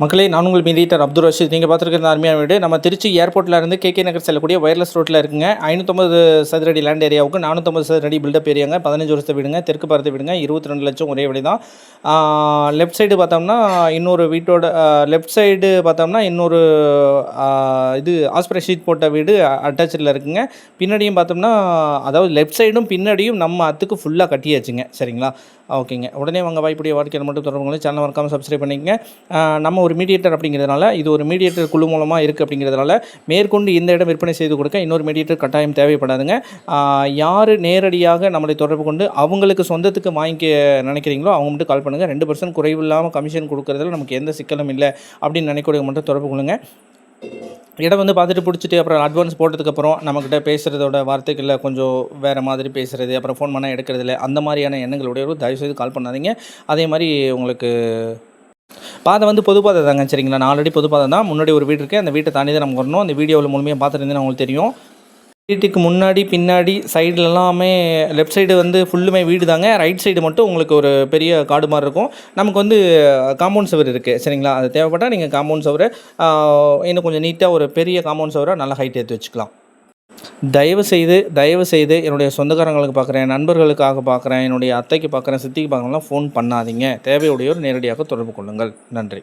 மக்களே, நான் உங்கள் மீடியேட்டர் அப்துல் ரஷீத். நீங்கள் பார்த்துருக்கிற அருமையான வீடு நம்ம திருச்சி ஏர்போர்ட்டில் இருந்து கேகே நகர் செல்லக்கூடிய வயர்லெஸ் ரோட்டில் இருக்குங்க. 550 சதுரடி லேண்ட் ஏரியாவுக்கு 450 சதுரடி பில்டப் ஏரியாங்க. 15 வருஷத்தை வீடுங்க. தெற்கு பார்த்து வீடுங்க. 22 லட்சம் ஒரே விலை தான். லெஃப்ட் சைடு பார்த்தோம்னா இன்னொரு வீட்டோட லெஃப்ட் சைடு பார்த்தோம்னா இன்னொரு இது ஆஸ்பிரே ஷீட் போட்ட வீடு அட்டாச்சில் இருக்குங்க. பின்னாடியும் பார்த்தோம்னா அதாவது லெஃப்ட் சைடும் பின்னாடியும் நம்ம அத்துக்கு ஃபுல்லாக கட்டியாச்சுங்க. சரிங்களா? ஓகேங்க. உடனே வாங்க வாய்ப்புடைய வாழ்க்கையில் மட்டும் தொடர்புகளை சேனல் மறக்காமல் சப்ஸ்கிரைப் பண்ணிக்கங்க. நம்ம ஒரு மீடியேட்டர் அப்படிங்கிறதுனால இது ஒரு மீடியேட்டர் குழு மூலமாக இருக்குது அப்படிங்கிறதுனால மேற்கொண்டு இந்த இடம் விற்பனை செய்து கொடுக்க இன்னொரு மீடியேட்டர் கட்டாயம் தேவைப்படாதுங்க. யார் நேரடியாக நம்மளை தொடர்பு கொண்டு அவங்களுக்கு சொந்தத்துக்கு வாங்கிக்க நினைக்கிறீங்களோ அவங்க மட்டும் கால் பண்ணுங்கள். 2% குறைவு இல்லாமல் கமிஷன் கொடுக்குறதுல நமக்கு எந்த சிக்கலும் இல்லை அப்படின்னு நினைக்கிறவங்க மட்டும் தொடர்பு கொள்ளுங்கள். இடம் வந்து பார்த்துட்டு பிடிச்சிட்டு அப்புறம் அட்வான்ஸ் போட்டதுக்கப்புறம் நம்மக்கிட்ட பேசுகிறதோட வார்த்தைகளில் கொஞ்சம் வேறு மாதிரி பேசுகிறது, அப்புறம் ஃபோன் பண்ணால் எடுக்கிறதில்ல, அந்த மாதிரியான எண்ணங்களுடையவர்கள் தயவுசெய்து கால் பண்ணாதீங்க. அதே மாதிரி உங்களுக்கு பாதை வந்து பொது பாதை தாங்க. சரிங்களா? நான் ஆல்ரெடி பொது பாதை தான். முன்னாடி ஒரு வீடு இருக்குது. அந்த வீட்டை தாண்டி தான் நம்ம வரணும். அந்த வீடியோவில் முழுமையாக பார்த்துருந்தேன்னு உங்களுக்கு தெரியும். வீட்டுக்கு முன்னாடி பின்னாடி சைடில் எல்லாமே லெஃப்ட் சைடு வந்து ஃபுல்லுமே வீடு தாங்க. ரைட் சைடு மட்டும் உங்களுக்கு ஒரு பெரிய காடு மாதிரி இருக்கும். நமக்கு வந்து காம்பவுண்ட் சுவர் இருக்குது. சரிங்களா? அது தேவைப்பட்டால் நீங்கள் காம்பவுண்ட் சுவர் இன்னும் கொஞ்சம் நீட்டாக ஒரு பெரிய காம்பவுண்ட் சுவரை நல்லா ஹைட் ஏற்றி வச்சுக்கலாம். தயவுசெய்து என்னுடைய சொந்தக்காரங்களுக்கு பார்க்குறேன், நண்பர்களுக்காக பார்க்குறேன், என்னுடைய அத்தைக்கு பார்க்குறேன், சித்திக்கு பார்க்குறேன்லாம் ஃபோன் பண்ணாதீங்க. தேவையுடையோர் நேரடியாக தொடர்பு கொள்ளுங்கள். நன்றி.